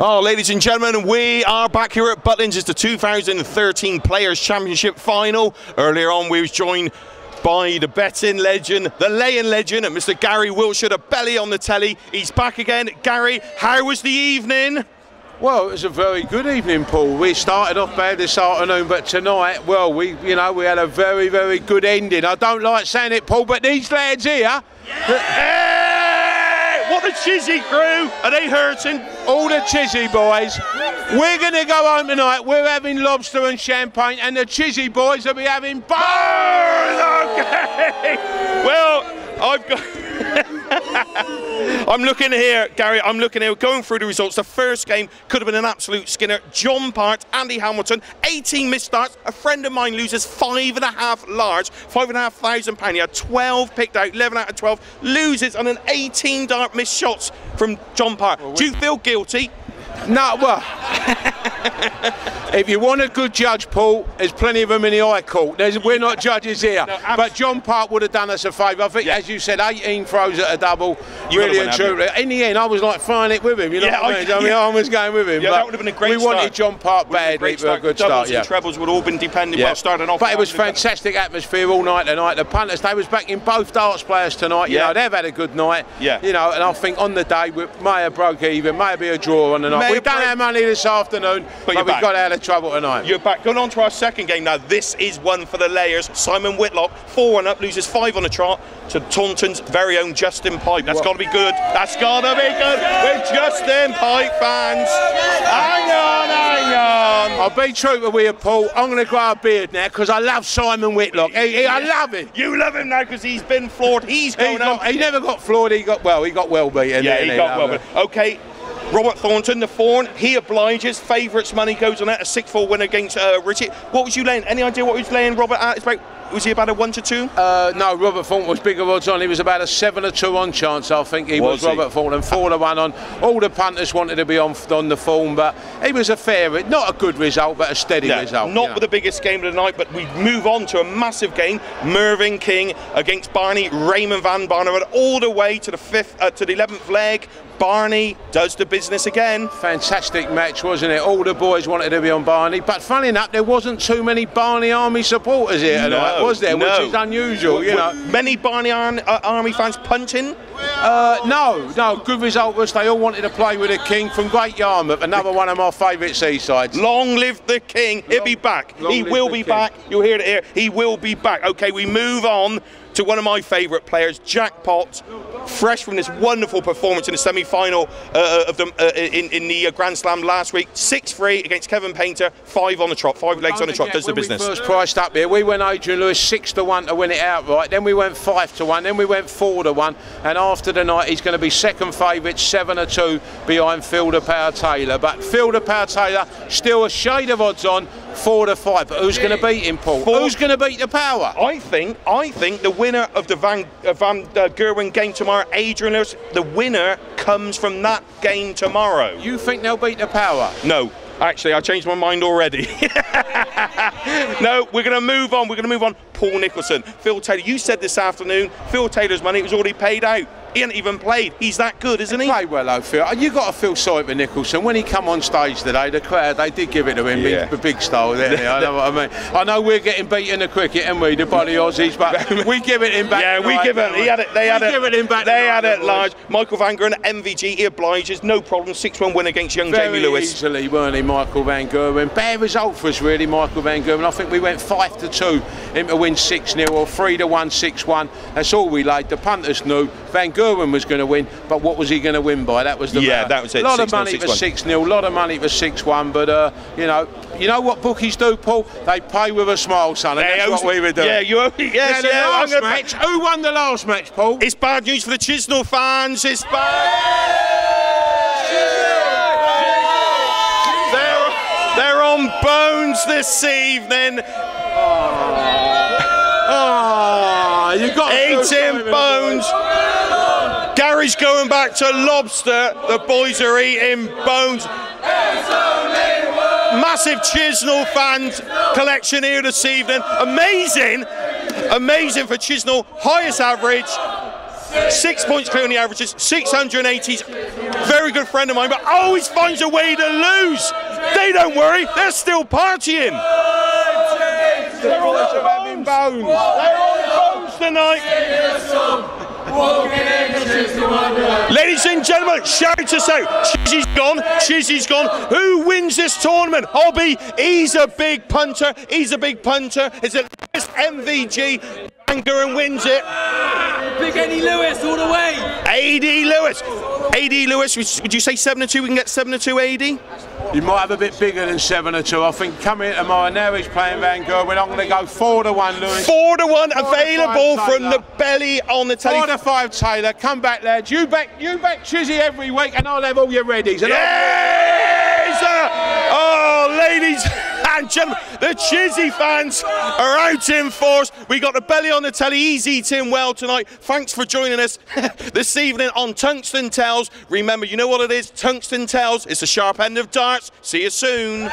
Oh, ladies and gentlemen, we are back here at Butlins. It's the 2013 Players' Championship final. Earlier on, we was joined by the betting legend, the laying legend, and Mr. Gary Wiltshire, the belly on the telly. He's back again. Gary, how was the evening? Well, it was a very good evening, Paul. We started off bad this afternoon, but tonight, well, we had a very, very good ending. I don't like saying it, Paul, but these lads here... What the Chizzy crew, are they hurting? All the Chizzy boys. We're going to go home tonight. We're having lobster and champagne, and the Chizzy boys will be having bars. Okay. Well, I've got... I'm looking here, Gary, going through the results. The first game could have been an absolute skinner. John Part, Andy Hamilton, 18 missed starts. A friend of mine loses £5.5 large, £5,500. He had 12 picked out, 11 out of 12. Loses on an 18 dart missed shots from John Part. Well, do you feel guilty? No, well, if you want a good judge, Paul, there's plenty of them in the High Court. We're not judges here. No, but John Park would have done us a favour. I think, as you said, 18 throws at a double, really and truly. In the end, I was like throwing it with him, you know what I mean? I was going with him. Yeah, that would have been a great start. We wanted John Park badly for a good start. Doubles and trebles would all been depending on starting off. But it was fantastic atmosphere all night tonight. The punters, they was backing both darts players tonight. You know, they've had a good night. Yeah. You know, and I think on the day, we may have broke even, may be a draw on the night. We've done our money this afternoon, but we got out of trouble tonight. You're back. Going on to our second game now. This is one for the layers. Simon Whitlock, 4-1 up, loses 5 on the trot to Taunton's very own Justin Pipe. That's got to be good. That's got to be good with Justin Pipe fans. Hang on. I'll be true to you, Paul. I'm going to grow a beard now because I love Simon Whitlock. I love him. You love him now because he's been floored. He never got floored. He got well beaten. Yeah, he got well beaten. Okay. Robert Thornton, the fawn, he obliges. Favourites money goes on that. A 6-4 win against Richie. What was you laying? Any idea what he was laying, Robert? Was he about a 1 to 2? No, Robert Thornton was bigger odds on. He was about a 7 to 2 on chance, I think. He was Robert Thornton, 4 to 1 on. All the punters wanted to be on the form, but he was a fair, not a good result, but a steady result. Not with the biggest game of the night, but we move on to a massive game. Mervyn King against Barney Raymond Van Barneveld, all the way to the 11th leg. Barney does the business again. Fantastic match, wasn't it? All the boys wanted to be on Barney, but funny enough, there wasn't too many Barney Army supporters here tonight, was there? Which is unusual, you know. Many Barney Army fans punting? No. Good result was they all wanted to play with the King from Great Yarmouth, another one of my favourite seasides. Long live the King. He'll be back. He will be back. You'll hear it here. He will be back. Okay, we move on to one of my favourite players, Jackpot, fresh from this wonderful performance in the semi-final of the in the Grand Slam last week. 6-3 against Kevin Painter, 5 on the trot, 5 legs on the trot, does the business. When we first priced up here, we went Adrian Lewis 6 to 1 to win it outright, then we went 5 to 1, then we went 4 to 1, and after the night he's going to be second favourite, 7 to 2 behind Phil the Power Taylor. But Phil the Power Taylor still a shade of odds on, 4 to 5. But who's going to beat him, Paul? Who's going to beat the Power? I think the winner of the Van Gerwen game tomorrow, Adrian Lewis, the winner comes from that game tomorrow. You think they'll beat the Power? No. Actually, I changed my mind already. No, we're going to move on. Paul Nicholson, Phil Taylor. You said this afternoon, Phil Taylor's money was already paid out. He hasn't even played. He's that good, isn't he? He played well, though, Phil. You got to feel sorry for Nicholson. When he come on stage today, the crowd, they did give it to him, big style, didn't they? I know what I mean. I know we're getting beaten in the cricket, and we, the body Aussies, but we give it him back. Yeah, we give it. They had it large. Michael Van Gerwen, MVG, he obliges, no problem. 6-1 win against young Jamie Lewis. Easily, weren't he, Michael Van Gerwen? Bad result for us, really, Michael Van Gerwen. I think we went 5 to 2 him to win 6-0 or 3 to 1, 6-1. That's all we laid. The punters knew Van Gerwen was going to win, but what was he going to win by? That was the that was it. A lot of money for 6-0, a lot of money for 6-1, but you know what bookies do, Paul? They pay with a smile, son, and that's what we were doing. Yeah, last match. Who won the last match, Paul? It's bad news for the Chisnell fans. It's bad. They're on bones this evening. You got 18 bones. Gary's going back to lobster. The boys are eating bones. Massive Chisnell fans collection here this evening. Amazing for Chisnell. Highest average. 6 points clear on the averages. 680s. very good friend of mine, but always finds a way to lose. They don't worry, they're still partying. They're on the bones. They're on the bones tonight. Ladies and gentlemen, shout us out. Chizzy's gone. Chizzy's gone. Who wins this tournament? Hobby. He's a big punter. He's a big punter. Is it MVG? Banger and wins it. Big Eddie Lewis all the way. AD Lewis. AD Lewis, would you say 7-2? We can get 7-2 AD? You might have a bit bigger than 7-2. I think coming here tomorrow, now he's playing Van Gerwen. I'm going to go 4-1, Lewis. 4-1 available from the belly on the telly. 4-5 Taylor. Come back, lads. You back Chizzy every week, and I'll have all your readies. Yes! Oh, ladies and gentlemen, the Chizzy fans are out in force. We got the belly on the telly. He's eating well tonight. Thanks for joining us this evening on TungstenTales. Remember, you know what it is? TungstenTales is the sharp end of darts. See you soon.